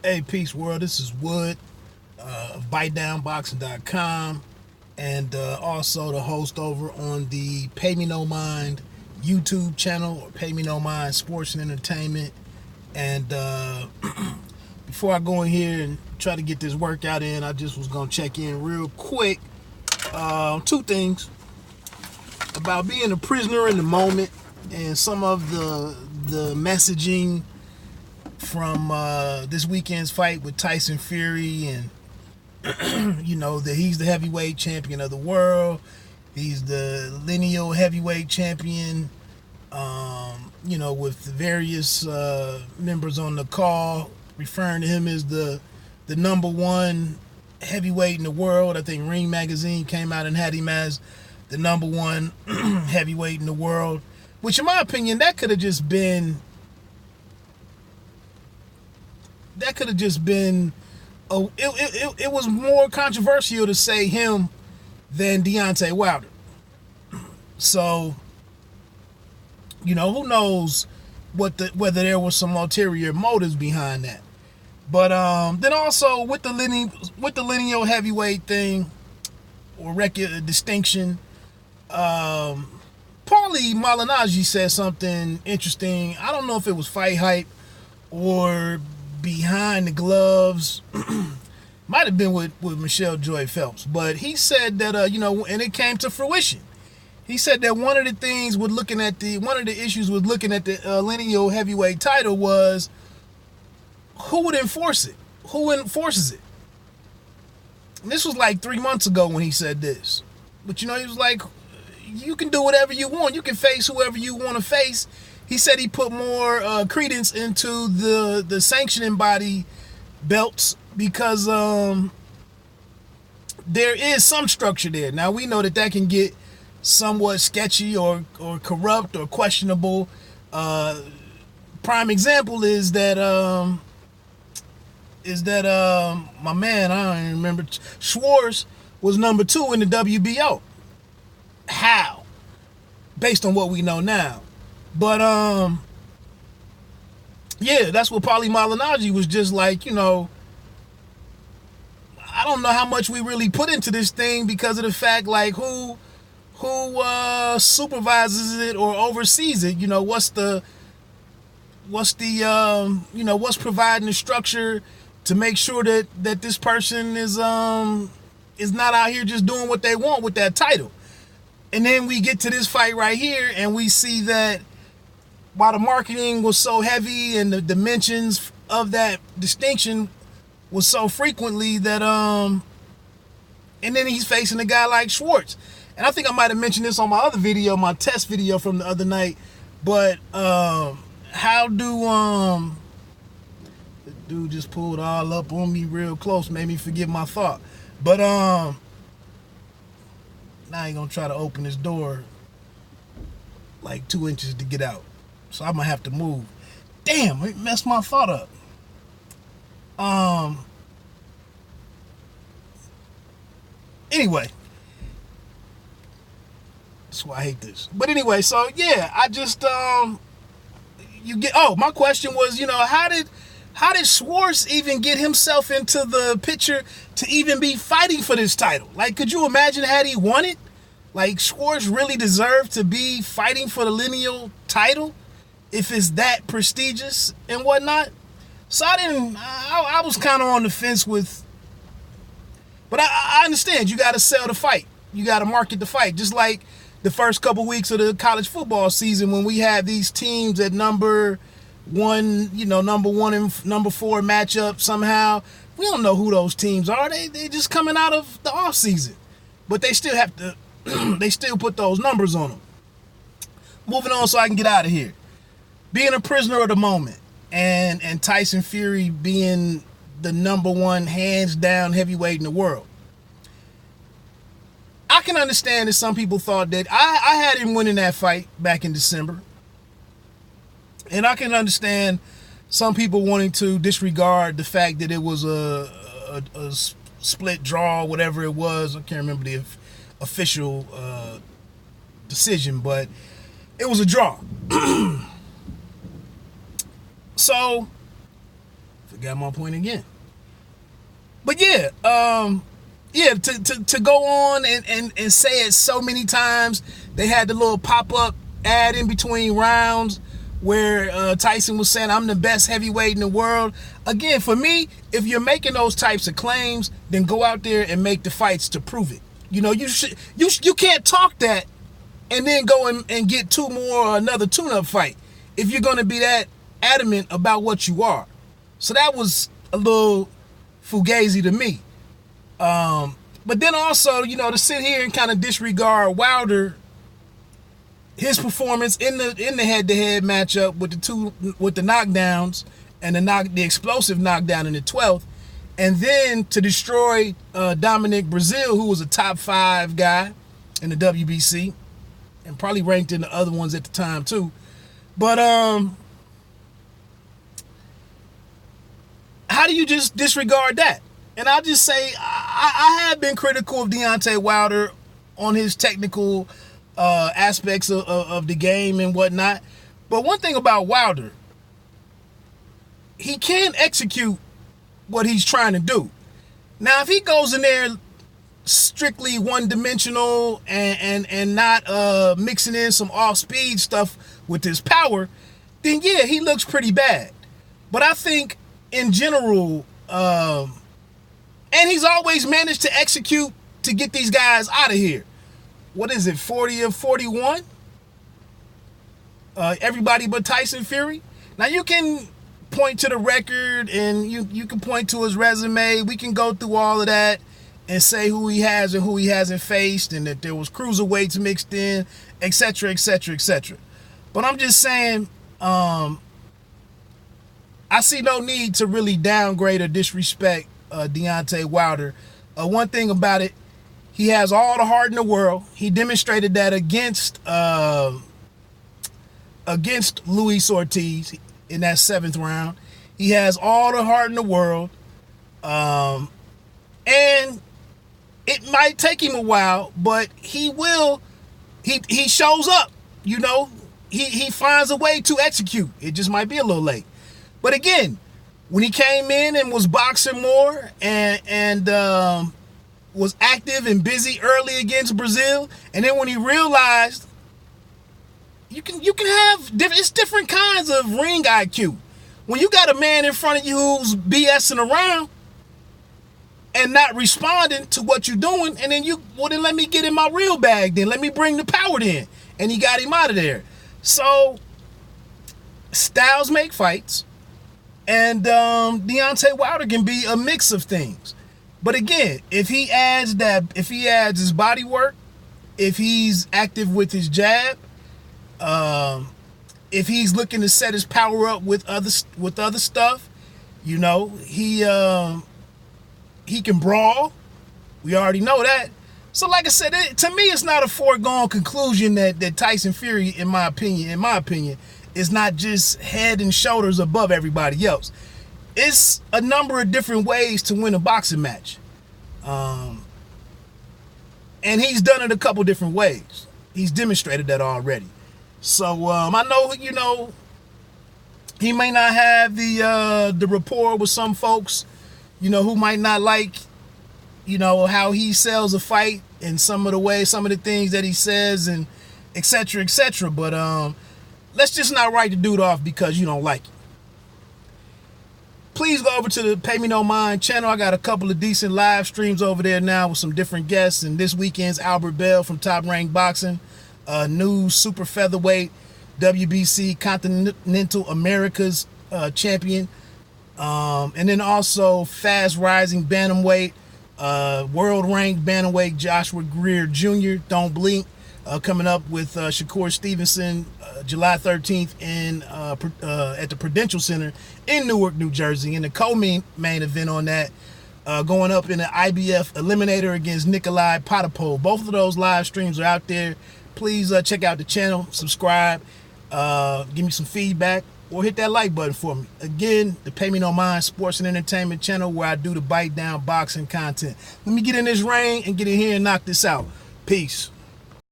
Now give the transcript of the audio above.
Hey, peace world. This is Wood of BiteDownBoxing.com and also the host over on the Pay Me No Mind YouTube channel, or Pay Me No Mind Sports and Entertainment. And before I go in here and try to get this workout in, I just was going to check in real quick. Two things about being a prisoner in the moment and some of the messaging from this weekend's fight with Tyson Fury, and that he's the heavyweight champion of the world. He's the lineal heavyweight champion. With the various members on the call referring to him as the number one heavyweight in the world. I think Ring Magazine came out and had him as the number one heavyweight in the world, which in my opinion, that could have just been it was more controversial to say him than Deontay Wilder. So, who knows whether there was some ulterior motives behind that. But then also with the lineal heavyweight thing, or record distinction, Paulie Malignaggi said something interesting. I don't know if it was fight hype or behind the gloves. Might have been with Michelle Joy Phelps, but he said that and it came to fruition. He said that one of the issues with looking at the lineal heavyweight title was who would enforce it, who enforces it. And this was like 3 months ago when he said this, but he was like, you can do whatever you want, you can face whoever you want to face. He said he put more credence into the sanctioning body belts because there is some structure there. Now we know that can get somewhat sketchy or corrupt or questionable. Prime example is that my man, I don't even remember, Schwarz was number 2 in the WBO. How? Based on what we know now. But that's what Paulie Malignaggi was just like, I don't know how much we really put into this thing because of the fact, like, who supervises it or oversees it. What's providing the structure to make sure that this person is not out here just doing what they want with that title. And then we get to this fight right here and we see that while the marketing was so heavy and the dimensions of that distinction was so frequently that and then he's facing a guy like Schwarz. And I think I might have mentioned this on my other video, my test video from the other night, but how do the dude just pulled all up on me real close, made me forget my thought. But now I ain't gonna try to open this door like 2 inches to get out. So I'm gonna have to move. Damn, it messed my thought up. Anyway. That's why I hate this. But anyway, so yeah, I just my question was, how did Schwarz even get himself into the picture to even be fighting for this title? Like, could you imagine had he won it? Like, Schwarz really deserved to be fighting for the lineal title if it's that prestigious and whatnot. So I was kind of on the fence with, but I understand you got to sell the fight. You got to market the fight. Just like the first couple weeks of the college football season when we had these teams at number one and number 4 matchup somehow. We don't know who those teams are. They just coming out of the off season, but they still have to, they still put those numbers on them. Moving on so I can get out of here. Being a prisoner of the moment and Tyson Fury being the number 1 hands down heavyweight in the world. I can understand that some people thought that I had him winning that fight back in December. And I can understand some people wanting to disregard the fact that it was a split draw, whatever it was. I can't remember the official decision, but it was a draw. So Forgot my point again. But yeah, to go on and say it so many times. They had the little pop-up ad in between rounds where Tyson was saying, I'm the best heavyweight in the world. Again, for me, if you're making those types of claims, then go out there and make the fights to prove it. You know, you can't talk that and then go and get two more or another tune-up fight if you're going to be that adamant about what you are. So that was a little fugazi to me. But then also, you know, to sit here and kind of disregard Wilder, his performance in the head-to-head matchup with the knockdowns and the explosive knockdown in the 12th, and then to destroy Dominic Breazeale, who was a top 5 guy in the WBC and probably ranked in the other ones at the time too. But how do you just disregard that? And I'll just say I have been critical of Deontay Wilder on his technical aspects of the game and whatnot. But one thing about Wilder, he can execute what he's trying to do. Now, if he goes in there strictly one-dimensional and not mixing in some off-speed stuff with his power, then yeah, he looks pretty bad. But I think in general, and he's always managed to execute to get these guys out of here. What is it, 40 of 41? Everybody but Tyson Fury. Now you can point to the record and you can point to his resume. We can go through all of that and say who he has and who he hasn't faced, and that there was cruiserweights mixed in, etc., etc., etc. But I'm just saying, I see no need to really downgrade or disrespect Deontay Wilder. One thing about it, he has all the heart in the world. He demonstrated that against Luis Ortiz in that 7th round. He has all the heart in the world. And it might take him a while, but he shows up, you know. He finds a way to execute. It just might be a little late. But again, when he came in and was boxing more and was active and busy early against Breazeale, and then when he realized you can have different kinds of ring IQ. When you got a man in front of you who's BSing around and not responding to what you're doing, and then then let me get in my real bag, then let me bring the power in, and he got him out of there. So styles make fights, and Deontay Wilder can be a mix of things. But again, if he adds his body work, if he's active with his jab, if he's looking to set his power up with other stuff, you know, he can brawl. We already know that. So like I said, to me, it's not a foregone conclusion that Tyson Fury, in my opinion, is not just head and shoulders above everybody else. It's a number of different ways to win a boxing match. And he's done it a couple different ways. He's demonstrated that already. So I know, you know, he may not have the rapport with some folks, you know, who might not like, you know, how he sells a fight and some of the things that he says and etc., etc. But let's just not write the dude off because you don't like it. Please go over to the Pay Me No Mind channel. I got a couple of decent live streams over there now with some different guests. And this weekend's Albert Bell from Top Rank Boxing, new super featherweight WBC Continental Americas champion. And then also fast rising bantamweight, world ranked bantamweight Joshua Greer Jr. Don't blink. Coming up with Shakur Stevenson July 13th at the Prudential Center in Newark, New Jersey. And the co-main event on that, going up in the IBF Eliminator against Nikolai Potapov. Both of those live streams are out there. Please check out the channel, subscribe, give me some feedback, or hit that like button for me. Again, the Pay Me No Mind Sports and Entertainment channel where I do the bite down boxing content. Let me get in this ring and get in here and knock this out. Peace.